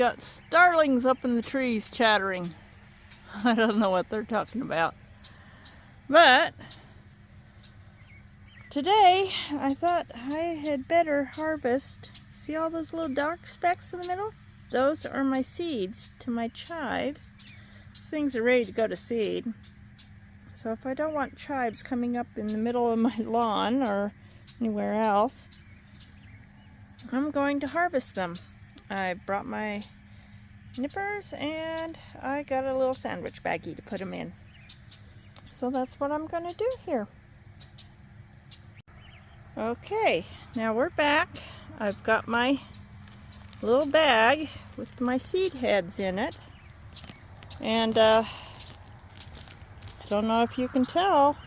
got starlings up in the trees chattering. I don't know what they're talking about. But today I thought I had better harvest. See all those little dark specks in the middle? Those are my seeds to my chives. These things are ready to go to seed. So if I don't want chives coming up in the middle of my lawn or anywhere else, I'm going to harvest them. I brought my nippers and I got a little sandwich baggie to put them in. So that's what I'm going to do here. Okay, now we're back. I've got my little bag with my seed heads in it. And I don't know if you can tell,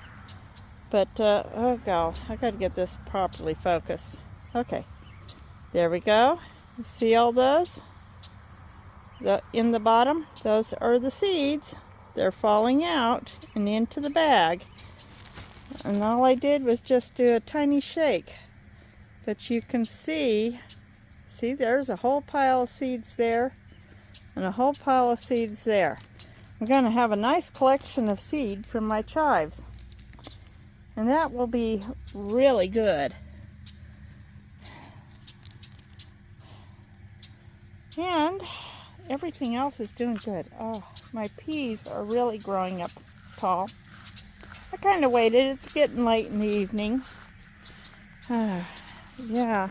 but oh god, I gotta get this properly focused. Okay, there we go. You see all those? In the bottom, those are the seeds. They're falling out and into the bag. And all I did was just do a tiny shake. But you can see there's a whole pile of seeds there and a whole pile of seeds there. I'm going to have a nice collection of seed from my chives. And that will be really good. And everything else is doing good. Oh, my peas are really growing up tall. I kind of waited. It's getting late in the evening. Yeah.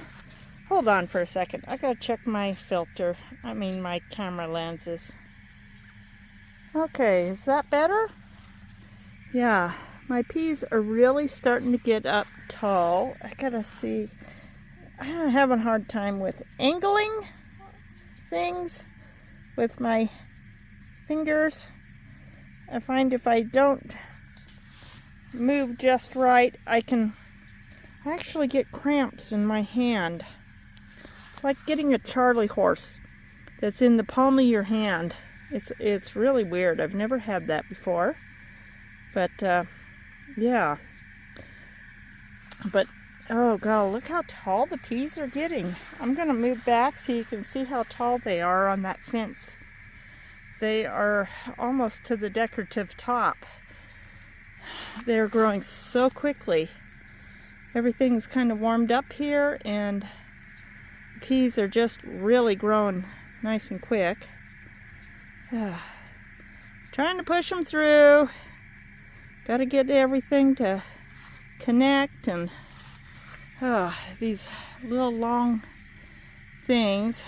Hold on for a second. I gotta check my filter. My camera lenses. Okay, is that better? Yeah, my peas are really starting to get up tall. I gotta see. I'm having a hard time with angling things with my fingers. I find if I don't move just right, I actually get cramps in my hand. It's like getting a Charlie horse that's in the palm of your hand. It's really weird. I've never had that before. But yeah. But oh god, look how tall the peas are getting. I'm gonna move back so you can see how tall they are on that fence. They are almost to the decorative top. They're growing so quickly. Everything's kind of warmed up here and peas are just really growing nice and quick. Trying to push them through. Got to get everything to connect, and these little long things,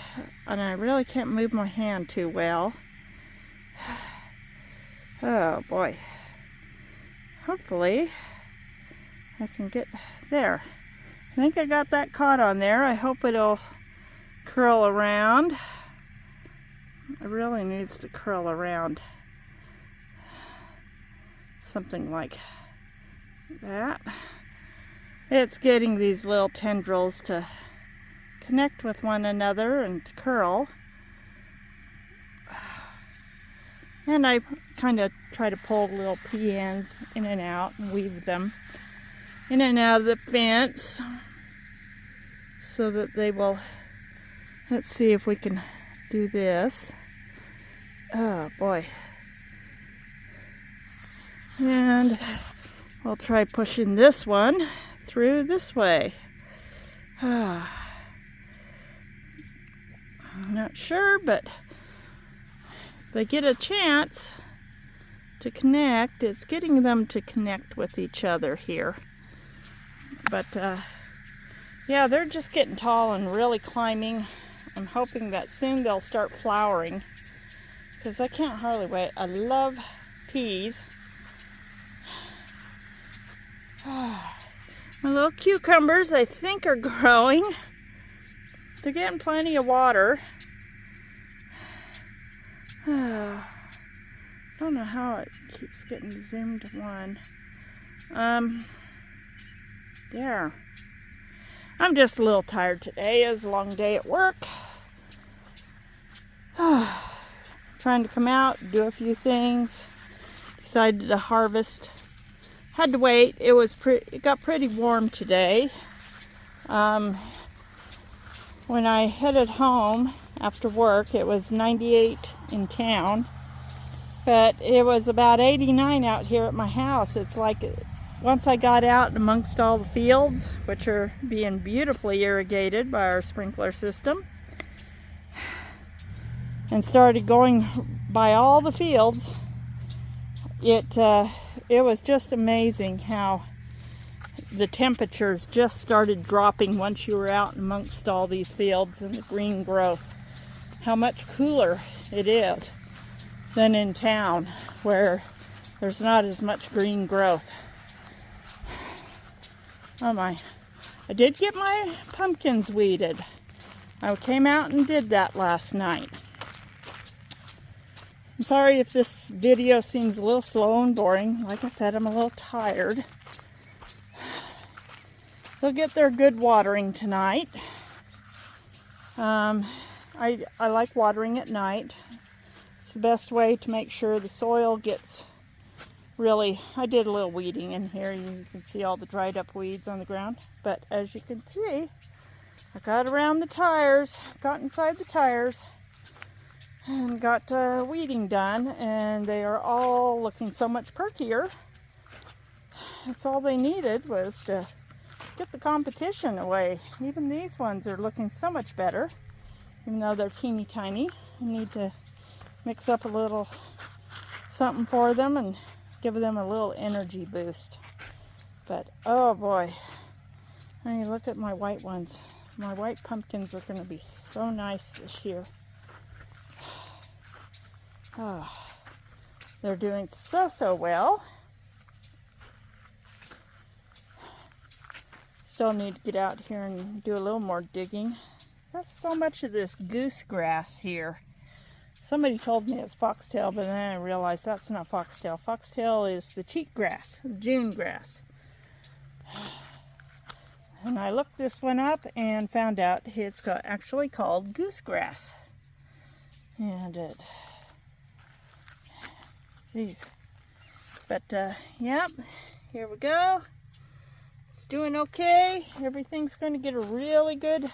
and I really can't move my hand too well. Oh boy. Hopefully I can get there. I think I got that caught on there. I hope it'll curl around. It really needs to curl around. Something like that. It's getting these little tendrils to connect with one another and to curl. And I kind of try to pull little pea ends in and out and weave them in and out of the fence so that they will. Let's see if we can do this. Oh boy. And I'll try pushing this one through this way. I'm not sure, but if they get a chance to connect, it's getting them to connect with each other here. But yeah, they're just getting tall and really climbing. I'm hoping that soon they'll start flowering, because I can't hardly wait. I love peas. My little cucumbers, I think, are growing. They're getting plenty of water. Don't know how it keeps getting zoomed to one. There. I'm just a little tired today. It was a long day at work. Trying to come out, do a few things. Decided to harvest. Had to wait. It got pretty warm today. When I headed home, after work. It was 98 in town, but it was about 89 out here at my house. It's like once I got out amongst all the fields, which are being beautifully irrigated by our sprinkler system, and started going by all the fields, it was just amazing how the temperatures just started dropping once you were out amongst all these fields and the green growth. How much cooler it is than in town where there's not as much green growth. Oh my. I did get my pumpkins weeded. I came out and did that last night. I'm sorry if this video seems a little slow and boring. Like I said, I'm a little tired. They'll get their good watering tonight. I like watering at night. It's the best way to make sure the soil gets really... I did a little weeding in here. You can see all the dried up weeds on the ground. But as you can see, I got around the tires, got inside the tires, and got weeding done, and they are all looking so much perkier. That's all they needed, was to get the competition away. Even these ones are looking so much better, even though they're teeny tiny. I need to mix up a little something for them and give them a little energy boost. But oh boy, I mean, look at my white ones. My white pumpkins are going to be so nice this year. Oh, they're doing so well. Still need to get out here and do a little more digging. That's so much of this goose grass here. Somebody told me it's foxtail, but then I realized that's not foxtail. Foxtail is the cheatgrass, June grass. And I looked this one up and found out it's actually called goosegrass. And it... Geez. But, yep, here we go. It's doing okay. Everything's going to get a really good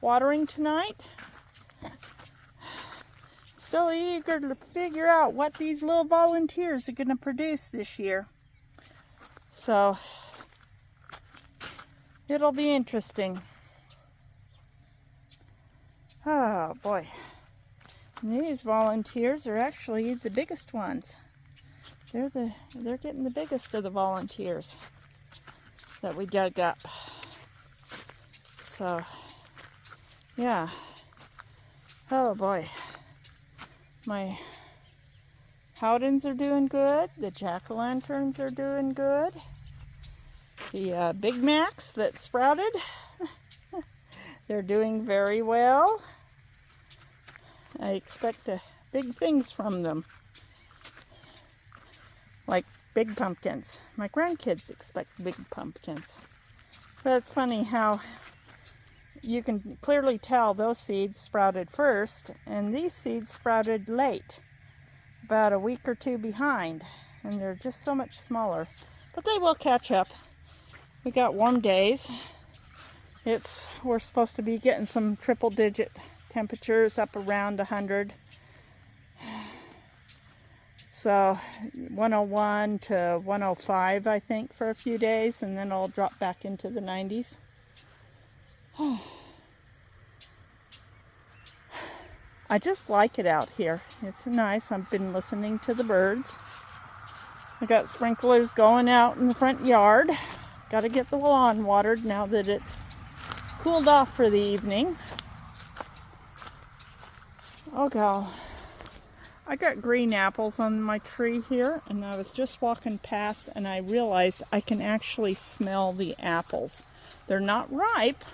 watering tonight. Still eager to figure out what these little volunteers are going to produce this year. So, it'll be interesting. Oh boy. And these volunteers are actually the biggest ones. They're getting the biggest of the volunteers that we dug up. So, yeah. Oh boy. My Howdens are doing good. The jack-o'-lanterns are doing good. The Big Macs that sprouted, they're doing very well. I expect big things from them. Like big pumpkins. My grandkids expect big pumpkins. But it's funny how you can clearly tell those seeds sprouted first, and these seeds sprouted late, about a week or two behind, and they're just so much smaller. But they will catch up. We got warm days. We're supposed to be getting some triple-digit temperatures up around 100. So 101 to 105, I think, for a few days, and then it'll drop back into the 90s. I just like it out here. It's nice. I've been listening to the birds. I got sprinklers going out in the front yard. Got to get the lawn watered now that it's cooled off for the evening. Oh God. I got green apples on my tree here, and I was just walking past and I realized I can actually smell the apples. They're not ripe,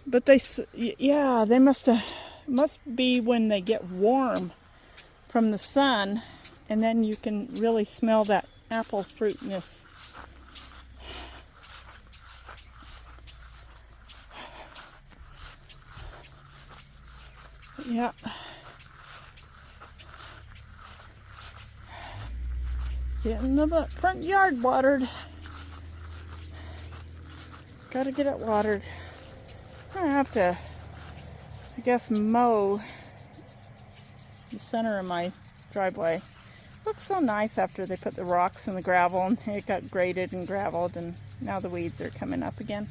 but they must be when they get warm from the sun, and then you can really smell that apple fruitness. Yeah. Getting the front yard watered. Gotta get it watered. I have to, I guess, mow the center of my driveway. Looks so nice after they put the rocks and the gravel, and it got graded and graveled, and now the weeds are coming up again.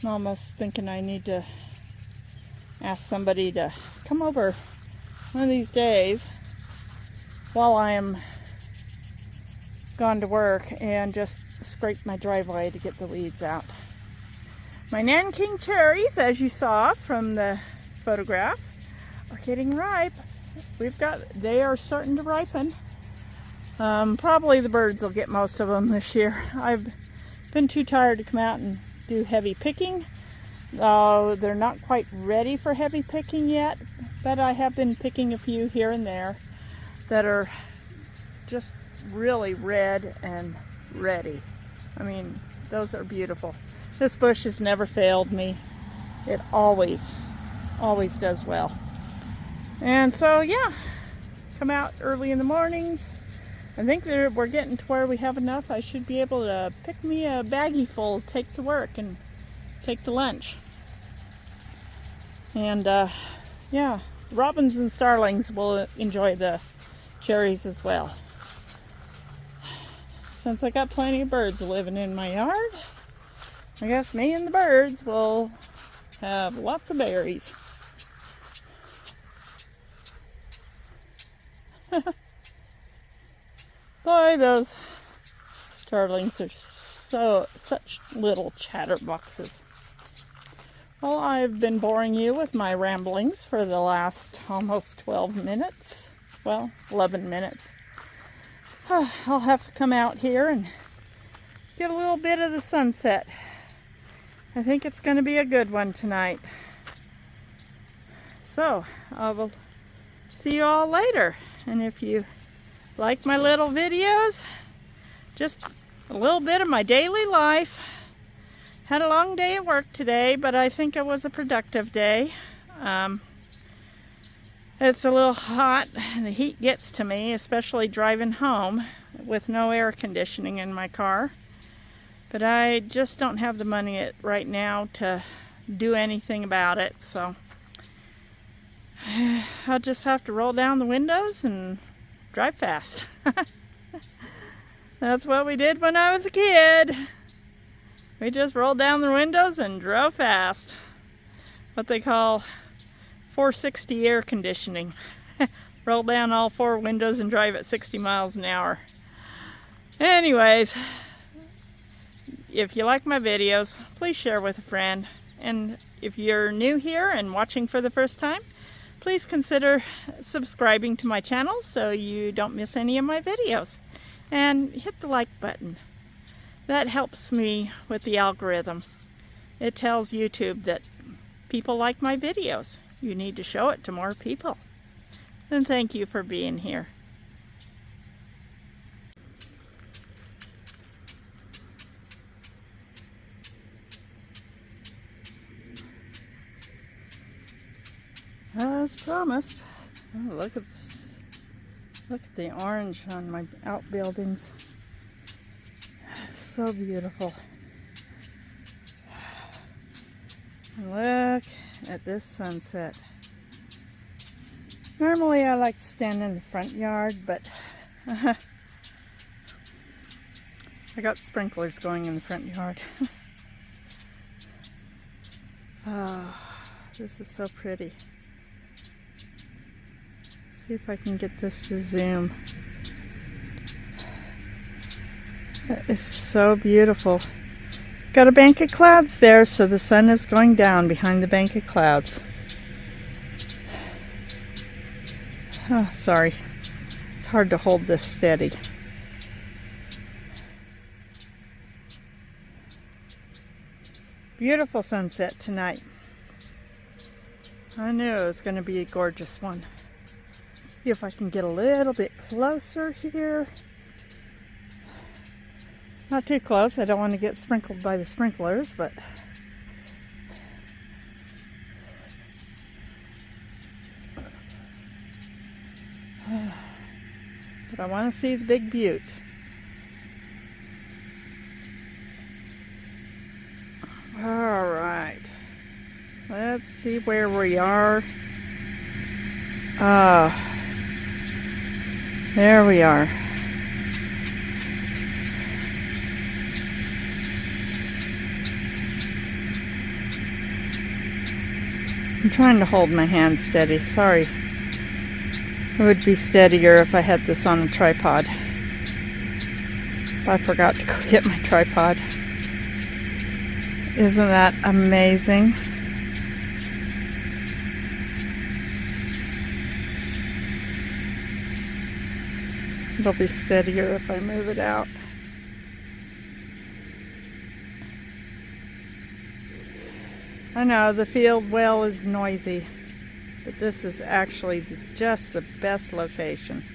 I'm almost thinking I need to ask somebody to come over one of these days while I am gone to work and just scrape my driveway to get the weeds out. My Nanking cherries, as you saw from the photograph, are getting ripe. They are starting to ripen. Probably the birds will get most of them this year. I've been too tired to come out and do heavy picking. They're not quite ready for heavy picking yet, but I have been picking a few here and there that are just really red and ready. I mean, those are beautiful. This bush has never failed me. It always does well. And so, yeah, come out early in the mornings. I think we're getting to where we have enough. I should be able to pick me a baggie full, take to work, and take to lunch. And yeah, robins and starlings will enjoy the cherries as well. Since I got plenty of birds living in my yard, I guess me and the birds will have lots of berries. Boy, those starlings are such little chatterboxes. Well, I've been boring you with my ramblings for the last almost 12 minutes. Well, 11 minutes. I'll have to come out here and get a little bit of the sunset. I think it's going to be a good one tonight. So, I will see you all later. And if you like my little videos, just a little bit of my daily life. Had a long day at work today, but I think it was a productive day. It's a little hot. The heat gets to me, especially driving home with no air conditioning in my car. But I just don't have the money right now to do anything about it, so I'll just have to roll down the windows and drive fast. That's what we did when I was a kid. We just rolled down the windows and drove fast. What they call 460 air conditioning. Roll down all 4 windows and drive at 60 miles an hour. Anyways, if you like my videos, please share with a friend. And if you're new here and watching for the first time, please consider subscribing to my channel so you don't miss any of my videos. And hit the like button. That helps me with the algorithm. It tells YouTube that people like my videos. You need to show it to more people. And thank you for being here. As promised. Oh, look at the orange on my outbuildings. So beautiful. Look at this sunset. Normally I like to stand in the front yard, but I got sprinklers going in the front yard. Oh, this is so pretty. See if I can get this to zoom. That is so beautiful. Got a bank of clouds there, so the sun is going down behind the bank of clouds. Oh, sorry. It's hard to hold this steady. Beautiful sunset tonight. I knew it was going to be a gorgeous one. See if I can get a little bit closer here. Not too close. I don't want to get sprinkled by the sprinklers, but I want to see the big butte. see where we are? There we are. I'm trying to hold my hand steady. Sorry. It would be steadier if I had this on a tripod. I forgot to go get my tripod. Isn't that amazing? It'll be steadier if I move it out. I know the field well is noisy, but this is actually just the best location.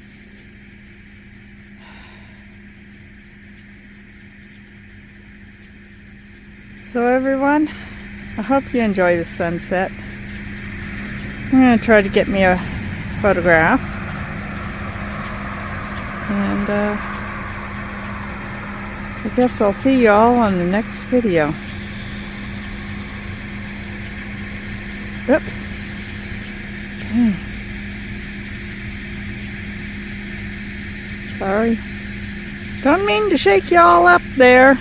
So everyone, I hope you enjoy the sunset. I'm going to try to get me a photograph. And I guess I'll see you all on the next video. Oops. Okay. Sorry. Don't mean to shake you all up there.